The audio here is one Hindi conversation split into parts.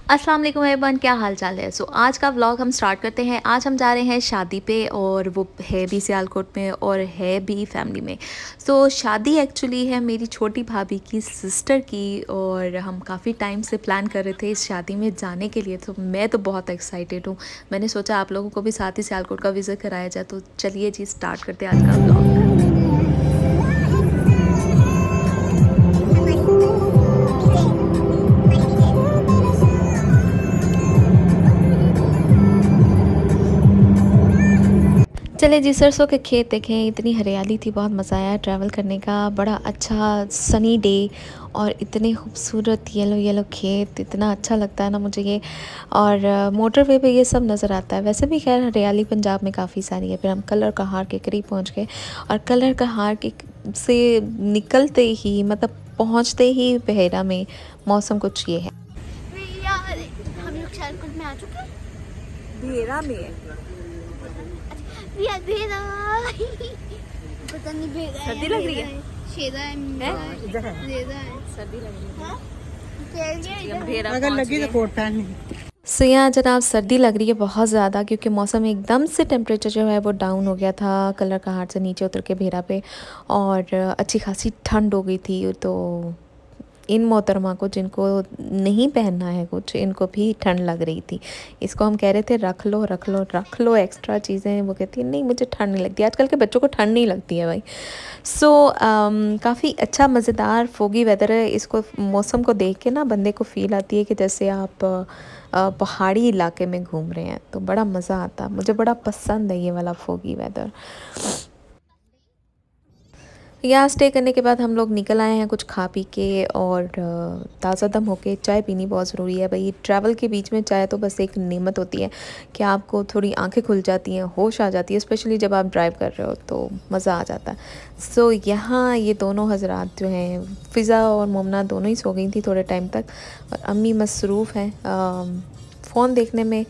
अस्सलाम वालेकुम एवरीवन, क्या हाल चाल है। आज का व्लॉग हम स्टार्ट करते हैं। आज हम जा रहे हैं शादी पे और वो है भी सियालकोट में और है भी फैमिली में। शादी एक्चुअली है मेरी छोटी भाभी की सिस्टर की और हम काफ़ी टाइम से प्लान कर रहे थे इस शादी में जाने के लिए। तो मैं तो बहुत एक्साइटेड हूँ। मैंने सोचा आप लोगों को भी साथ ही सियालकोट का विज़िट कराया जाए। तो चलिए जी स्टार्ट करते हैं आज का व्लॉग। चले जी, सरसों के खेत देखें, इतनी हरियाली थी, बहुत मज़ा आया ट्रैवल करने का। बड़ा अच्छा सनी डे और इतने खूबसूरत येलो येलो खेत, इतना अच्छा लगता है ना मुझे ये। और मोटरवे पे ये सब नज़र आता है। वैसे भी खैर हरियाली पंजाब में काफ़ी सारी है। फिर हम कलर कहार के करीब पहुंच गए और कलर कहार के से निकलते ही मतलब पहुंचते ही बहेरा में मौसम कुछ ये है। हम लोग सियालकोट में आ चुके हैं। बहेरा में पता नहीं भेजा सर्दी लग रही है। शेदा है सर्दी लग रही है। अगर लगी तो कोट पहन। यहाँ जनाब सर्दी लग रही है बहुत ज़्यादा, क्योंकि मौसम एकदम से टेम्परेचर जो है वो डाउन हो गया था कलर कहार से नीचे उतर के भेरा पे और अच्छी खासी ठंड हो गई थी। तो इन मोहतरमा को जिनको नहीं पहनना है कुछ, इनको भी ठंड लग रही थी। इसको हम कह रहे थे रख लो रख लो रख लो एक्स्ट्रा चीज़ें। वो कहती है नहीं मुझे ठंड नहीं लगती। आजकल के बच्चों को ठंड नहीं लगती है भाई। काफ़ी अच्छा मज़ेदार फोगी वेदर है। इसको मौसम को देख के ना बंदे को फ़ील आती है कि जैसे आप पहाड़ी इलाके में घूम रहे हैं। तो बड़ा मज़ा आता, मुझे बड़ा पसंद है ये वाला फोगी वेदर। यहाँ स्टे करने के बाद हम लोग निकल आए हैं कुछ खा पी के और ताज़ा दम होके। चाय पीनी बहुत ज़रूरी है भाई। ट्रैवल के बीच में चाय तो बस एक नेमत होती है कि आपको थोड़ी आंखें खुल जाती हैं, होश आ जाती है, स्पेशली जब आप ड्राइव कर रहे हो तो मज़ा आ जाता है। यहाँ ये दोनों हजरात जो हैं, फ़िज़ा और मोमना, दोनों ही सो गई थी थोड़े टाइम तक और अम्मी मसरूफ़ हैं फ़ोन देखने में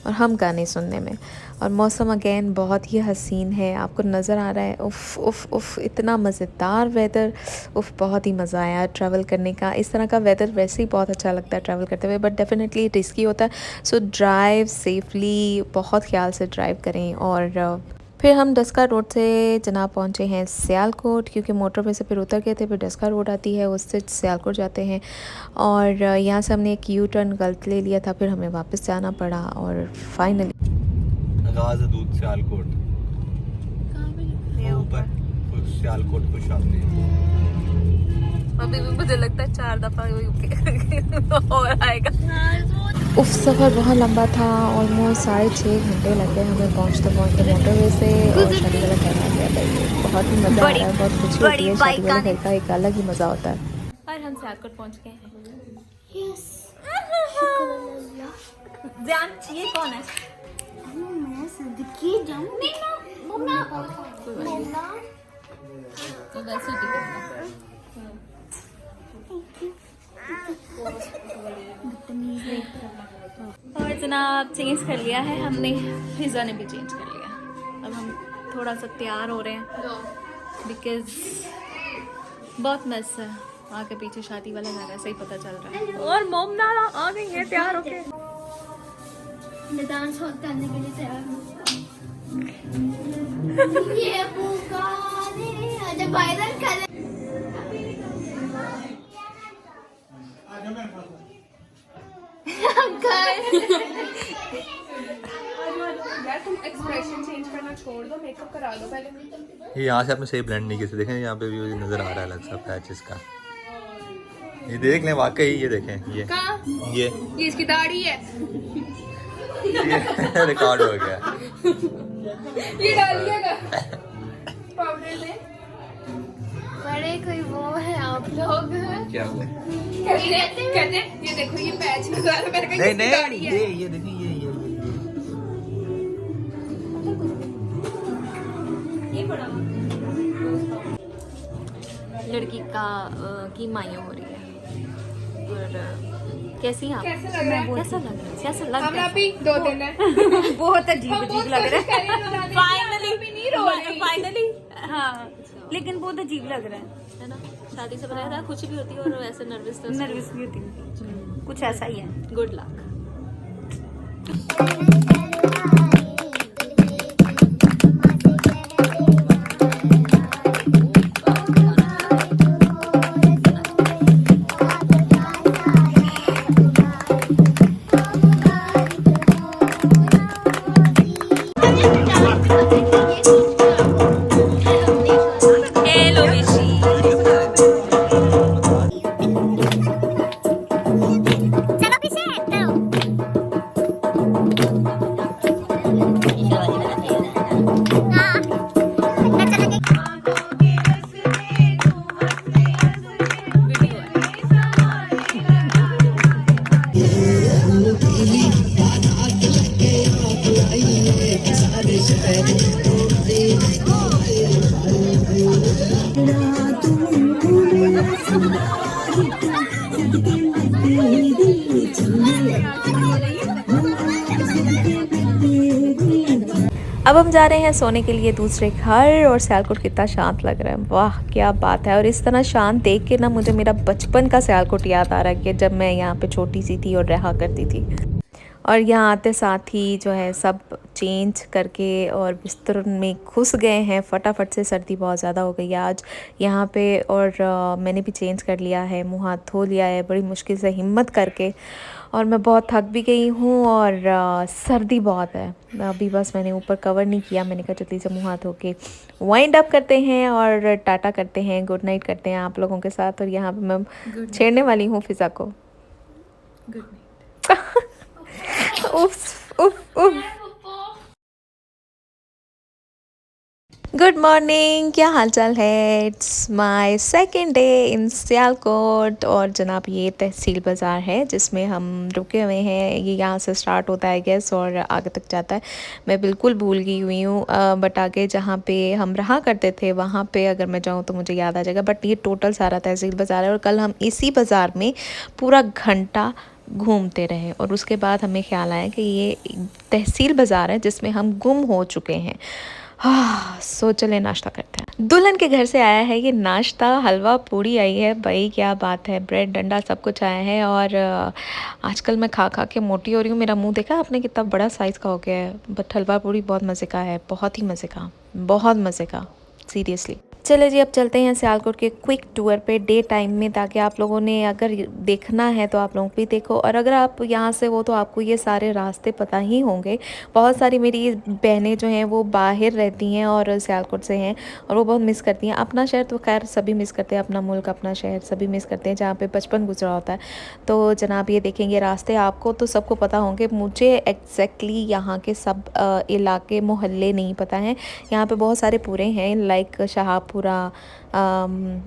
और हम गाने सुनने में। और मौसम अगेन बहुत ही हसीन है, आपको नज़र आ रहा है। उफ़ उफ़ उफ़, इतना मज़ेदार वेदर। उफ़, बहुत ही मज़ा आया ट्रैवल करने का। इस तरह का वेदर वैसे ही बहुत अच्छा लगता है ट्रैवल करते हुए, बट डेफिनेटली रिस्की होता है। ड्राइव सेफली, बहुत ख्याल से ड्राइव करें। और फिर हम डस्का रोड से जनाब पहुँचे हैं सियालकोट, क्योंकि मोटरवे से फिर उतर गए थे। फिर डस्का रोड आती है, उससे सियालकोट जाते हैं। और यहाँ से हमने एक यू टर्न गलत ले लिया था, फिर हमें वापस जाना पड़ा। और फाइनली गाज़ दूध सियालकोट ऊपर सियालकोट को शादी। अभी भी मुझे लगता है 4 दफ़ा और आएगा। उफ, सफ़र बहुत लंबा था, ऑलमोस्ट 6.5 घंटे लग गए हमें पहुँचते मोटरवे से। और शादी वाला घर आ गया भाई। बहुत ही मज़ा आ रहा है, बहुत खुशी होती है। शादी वाले घर का एक अलग ही मज़ा होता है। और हम सियालकोट पहुँच गए हैं। जान ये कौन है? मैं सदकी जाऊं नहीं ना मम्मा मम्मा तो वैसे ही और जनाब चेंज कर लिया है हमने, फिज़ा ने भी चेंज कर लिया। अब हम थोड़ा सा तैयार हो रहे हैं बिकॉज बहुत मस्त है। आगे पीछे शादी वाला घर ऐसा ही पता चल रहा है। और मोमना आ गई है तैयार होके। मैं डांस करने के लिए तैयार हूँ। ये पुकारे आजा वायरल कर। यार तुम एक्सप्रेशन चेंज करना छोड़ दो, मेकअप करा दो पहले। ये यहाँ से आपने सही ब्लेंड नहीं किया, देखें यहाँ पे भी नज़र आ रहा है अलग सा पैच इसका। ये देख लें वाकई, ये देखें ये इसकी दाढ़ी है। ये रिकॉर्ड हो गया। ये डालिएगा पाउडर में। बड़े कोई वो है आप लोग क्या हुआ? कहते ये देखो ये पैच नजर आ रहा है मेरे को। नहीं नहीं, ये देखिए ये बड़ा लड़की का की माइयों हो रही है। और कैसी हैं आप? कैसा लग रहा है? कैसा लग रहा है? कैसा लग हमरा रहा है? भी 2 दिन है। बहुत अजीब अजीब लग रहा है। फाइनली हाँ, लेकिन बहुत अजीब लग रहा है ना। शादी से पहले खुशी भी होती है और ऐसे नर्वस भी होती है। कुछ ऐसा ही है। Good luck. अब हम जा रहे हैं सोने के लिए दूसरे घर और सियालकोट कितना शांत लग रहा है, वाह क्या बात है। और इस तरह शांत देख के ना मुझे मेरा बचपन का सियालकोट याद आ रहा है कि जब मैं यहाँ पे छोटी सी थी और रहा करती थी। और यहाँ आते साथ ही जो है सब चेंज करके और बिस्तर में घुस गए हैं फटाफट से। सर्दी बहुत ज़्यादा हो गई है आज यहाँ पे और मैंने भी चेंज कर लिया है, मुँह हाथ धो लिया है बड़ी मुश्किल से हिम्मत करके। और मैं बहुत थक भी गई हूँ और सर्दी बहुत है। अभी बस मैंने ऊपर कवर नहीं किया, मैंने कहा जल्दी से मुँह हाथ धो के वाइंड अप करते हैं और टाटा करते हैं, गुड नाइट करते हैं आप लोगों के साथ। और यहाँ पे मैं छेड़ने वाली हूँ फिज़ा को। Good night. उफ उफ उफ। गुड मॉर्निंग, क्या हाल चाल है। It's my second day in Sialkot. और जनाब ये तहसील बाज़ार है जिसमें हम रुके हुए हैं। ये यहाँ से स्टार्ट होता है गैस और आगे तक जाता है। मैं बिल्कुल भूल गई हुई हूँ बट आगे जहाँ पे हम रहा करते थे वहाँ पे अगर मैं जाऊँ तो मुझे याद आ जाएगा। बट ये टोटल सारा तहसील बाज़ार है और कल हम इसी बाज़ार में पूरा घंटा घूमते रहे और उसके बाद हमें ख्याल आया कि ये तहसील बाज़ार है जिसमें हम गुम हो चुके हैं। सो चले नाश्ता करते हैं। दुल्हन के घर से आया है ये नाश्ता, हलवा पूड़ी आई है भाई, क्या बात है, ब्रेड डंडा सब कुछ आया है। और आजकल मैं खा खा के मोटी हो रही हूँ। मेरा मुंह देखा आपने कितना बड़ा साइज़ का हो गया है। बट हलवा पूड़ी बहुत मज़े का है, बहुत ही मज़े का, बहुत मज़े का, सीरियसली। चलो जी अब चलते हैं सियालकोट के क्विक टूर पे डे टाइम में, ताकि आप लोगों ने अगर देखना है तो आप लोग भी देखो। और अगर आप यहाँ से हो तो आपको ये सारे रास्ते पता ही होंगे। बहुत सारी मेरी बहनें जो हैं वो बाहर रहती हैं और सियालकोट से हैं और वो बहुत मिस करती हैं अपना शहर। तो खैर सभी मिस करते हैं अपना मुल्क, अपना शहर सभी मिस करते हैं जहाँ पे बचपन गुजरा होता है। तो जनाब ये देखेंगे रास्ते आपको तो सबको पता होंगे। मुझे एग्जैक्टली यहाँ के सब इलाके मोहल्ले नहीं पता हैं। यहाँ पे बहुत सारे पूरे हैं लाइक शाहपुरा,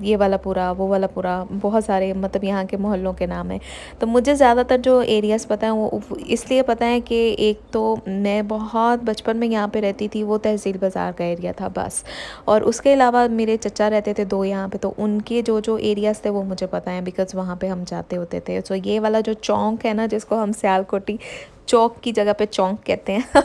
ये वाला पूरा, वो वाला पूरा, बहुत सारे मतलब यहाँ के मोहल्लों के नाम हैं। तो मुझे ज़्यादातर जो एरियाज़ पता हैं वो इसलिए पता है कि एक तो मैं बहुत बचपन में यहाँ पे रहती थी, वो तहसील बाज़ार का एरिया था बस। और उसके अलावा मेरे चचा रहते थे 2 यहाँ पे, तो उनके जो जो एरियाज़ थे वो मुझे पता है बिकॉज़ वहाँ पे हम जाते होते थे। सो ये वाला जो चौक है ना जिसको हम सियालकोटी चौक की जगह पे चौक कहते हैं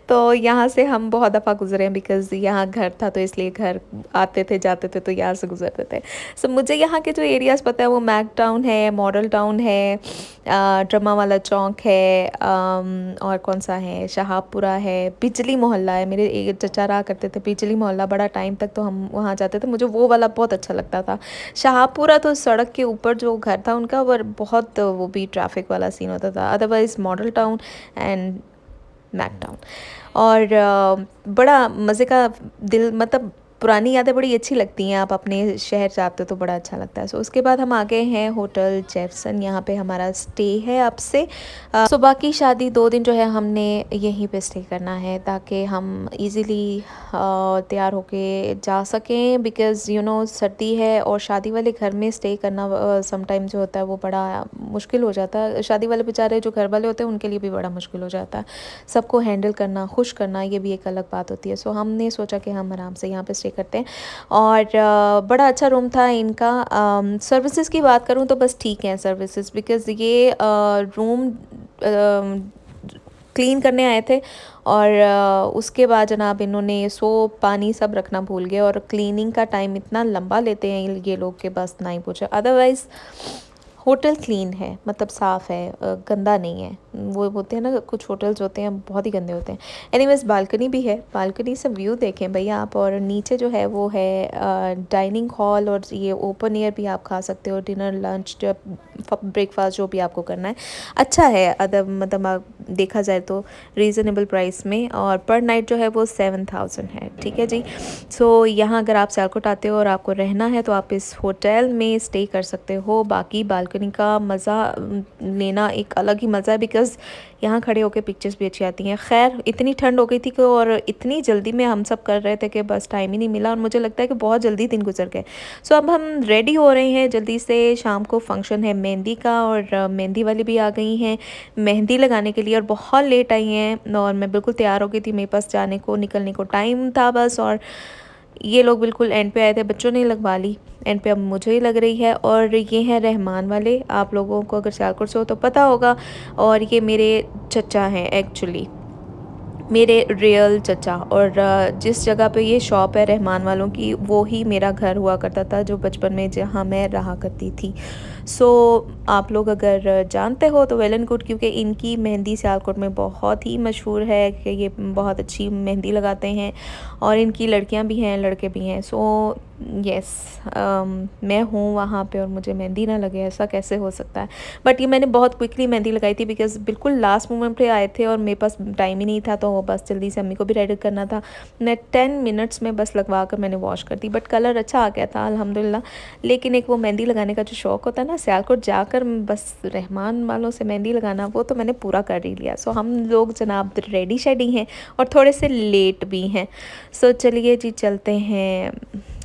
तो यहाँ से हम बहुत दफ़ा गुजरे हैं बिकॉज़ यहाँ घर था तो इसलिए घर आते थे जाते थे तो यहाँ से गुजरते थे। सो मुझे यहाँ के जो एरियाज़ पता है वो मैक टाउन है, मॉडल टाउन है, ड्रमा वाला चौक है, और कौन सा है, शाहपुरा है, बिजली मोहल्ला है। मेरे एक चचा रहा करते थे बिजली मोहल्ला बड़ा टाइम तक, तो हम वहाँ जाते थे, मुझे वो वाला बहुत अच्छा लगता था। शाहपुरा तो सड़क के ऊपर जो घर था उनका वो बहुत वो भी ट्रैफिक वाला सीन होता था। Otherwise Model Town and Mac Town. और बड़ा मज़े का दिल, मतलब पुरानी यादें बड़ी अच्छी लगती हैं। आप अपने शहर जाते हो तो बड़ा अच्छा लगता है। सो उसके बाद हम आ गए हैं होटल जेफसन, यहाँ पे हमारा स्टे है अब से। सो बाकी शादी 2 दिन जो है हमने यहीं पे स्टे करना है ताकि हम इजीली तैयार होके जा सकें बिकॉज़ यू नो सर्दी है और शादी वाले घर में स्टे करना समटाइम जो होता है वो बड़ा मुश्किल हो जाता है। शादी वाले बेचारे जो घर वाले होते हैं उनके लिए भी बड़ा मुश्किल हो जाता है। सबको हैंडल करना, खुश करना, ये भी एक अलग बात होती है। सो हमने सोचा कि हम आराम से यहाँ पे स्टे करते हैं। और बड़ा अच्छा रूम था इनका। सर्विसेज की बात करूँ तो बस ठीक है सर्विसेज, बिकॉज़ ये रूम क्लीन करने आए थे और उसके बाद जनाब इन्होंने सोप पानी सब रखना भूल गए और क्लीनिंग का टाइम इतना लंबा लेते हैं ये लोग के बस ना ही पूछो। अदरवाइज़ होटल क्लीन है, मतलब साफ़ है, गंदा नहीं है, वो होते हैं ना, कुछ होटल्स होते हैं बहुत ही गंदे होते हैं। एनीवेज बालकनी भी है, बालकनी से व्यू देखें भैया आप। और नीचे जो है वो है डाइनिंग हॉल, और ये ओपन एयर भी आप खा सकते हो, डिनर लंच ब्रेकफास्ट जो भी आपको करना है। अच्छा है अदब, मतलब आप देखा जाए तो रीज़नेबल प्राइस में, और पर नाइट जो है वो 7000 है। ठीक है जी। सो यहाँ अगर आप सियालकोट आते हो और आपको रहना है तो आप इस होटल में स्टे कर सकते हो। बाकी बालकनी का मज़ा लेना एक अलग ही मज़ा है, बिकॉज़ यहाँ खड़े होकर पिक्चर्स भी अच्छी आती हैं। खैर इतनी ठंड हो गई थी कि, और इतनी जल्दी में हम सब कर रहे थे कि बस टाइम ही नहीं मिला, और मुझे लगता है कि बहुत जल्दी दिन गुजर गए। सो अब हम रेडी हो रहे हैं जल्दी से, शाम को फंक्शन है मेहंदी का, और मेहंदी वाली भी आ गई हैं मेहंदी लगाने के लिए, और बहुत लेट आई हैं। और मैं बिल्कुल तैयार हो गई थी, मेरे पास जाने को निकलने को टाइम था बस, और ये लोग बिल्कुल एंड पे आए थे, बच्चों ने लगवा ली एंड पे, अब मुझे ही लग रही है। और ये हैं रहमान वाले, आप लोगों को अगर सियालकोट से हो तो पता होगा, और ये मेरे चचा हैं एक्चुअली, मेरे रियल चचा। और जिस जगह पे ये शॉप है रहमान वालों की, वो ही मेरा घर हुआ करता था जो बचपन में जहाँ मैं रहा करती थी। सो आप लोग अगर जानते हो तो वेल एंड गुड, क्योंकि इनकी मेहंदी सियालकोट में बहुत ही मशहूर है कि ये बहुत अच्छी मेहंदी लगाते हैं, और इनकी लड़कियां भी हैं लड़के भी हैं। सो यस, मैं हूँ वहाँ पे और मुझे मेहंदी ना लगे, ऐसा कैसे हो सकता है। बट ये मैंने बहुत क्विकली मेहंदी लगाई थी, बिकॉज़ बिल्कुल लास्ट मोमेंट पे आए थे और मेरे पास टाइम ही नहीं था, तो बस जल्दी से अम्मी को भी रेडी करना था। मैं 10 मिनट्स में बस लगवा कर मैंने वॉश कर दी, बट कलर अच्छा आ गया था अल्हम्दुलिल्लाह। लेकिन एक वो मेहंदी लगाने का जो शौक़ होता है ना, सियालकोट जाकर बस रहमान वालों से मेहंदी लगाना, वो तो मैंने पूरा कर ही लिया। सो हम लोग जनाब रेडी शेडी हैं और थोड़े से लेट भी हैं। सो चलिए जी चलते हैं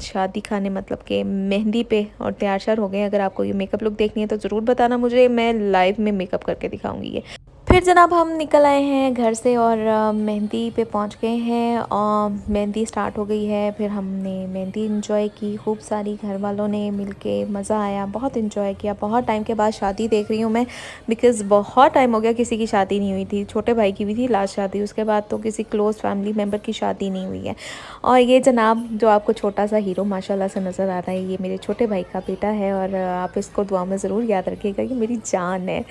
शादी खाने, मतलब कि मेहंदी पे, और तैयार श्यार हो गए। अगर आपको ये मेकअप लुक देखनी है तो ज़रूर बताना मुझे, मैं लाइव में मेकअप करके दिखाऊंगी ये। फिर जनाब हम निकल आए हैं घर से और मेहंदी पे पहुंच गए हैं, और मेहंदी स्टार्ट हो गई है। फिर हमने मेहंदी एंजॉय की, खूब सारी घर वालों ने मिलके मज़ा आया, बहुत एंजॉय किया। बहुत टाइम के बाद शादी देख रही हूँ मैं, बिकॉज़ बहुत टाइम हो गया किसी की शादी नहीं हुई थी। छोटे भाई की भी थी लास्ट शादी, उसके बाद तो किसी क्लोज़ फैमिली मेम्बर की शादी नहीं हुई है। और ये जनाब जो आपको छोटा सा हीरो माशाल्लाह से नज़र आ रहा है, ये मेरे छोटे भाई का बेटा है, और आप इसको दुआ में ज़रूर याद रखिएगा, ये मेरी जान है।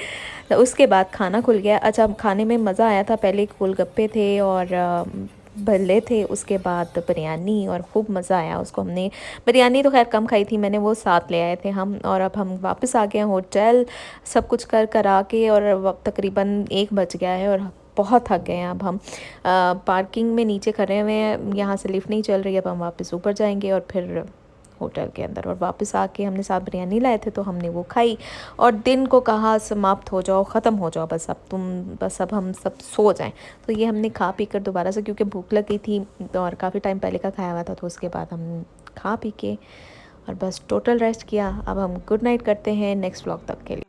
तो उसके बाद खाना खुल गया। अच्छा, खाने में मज़ा आया था। पहले गोलगप्पे थे और भल्ले थे, उसके बाद बिरयानी, और खूब मज़ा आया उसको। हमने बिरयानी तो खैर कम खाई थी मैंने, वो साथ ले आए थे हम। और अब हम वापस आ गए हैं होटल, सब कुछ कर करा के, और तकरीबन 1 बज गया है और बहुत थक गए हैं। अब हम पार्किंग में नीचे खड़े हुए हैं, यहाँ से लिफ्ट नहीं चल रही। अब हम वापस ऊपर जाएंगे और फिर होटल के अंदर, और वापस आके हमने साथ बिरयानी लाए थे तो हमने वो खाई, और दिन को कहा समाप्त हो जाओ, ख़त्म हो जाओ, बस अब हम सब सो जाएं। तो ये हमने खा पी कर दोबारा से, क्योंकि भूख लग गई थी और काफ़ी टाइम पहले का खाया हुआ था, तो उसके बाद हम खा पी के और बस टोटल रेस्ट किया। अब हम गुड नाइट करते हैं नेक्स्ट व्लॉग तक के लिए।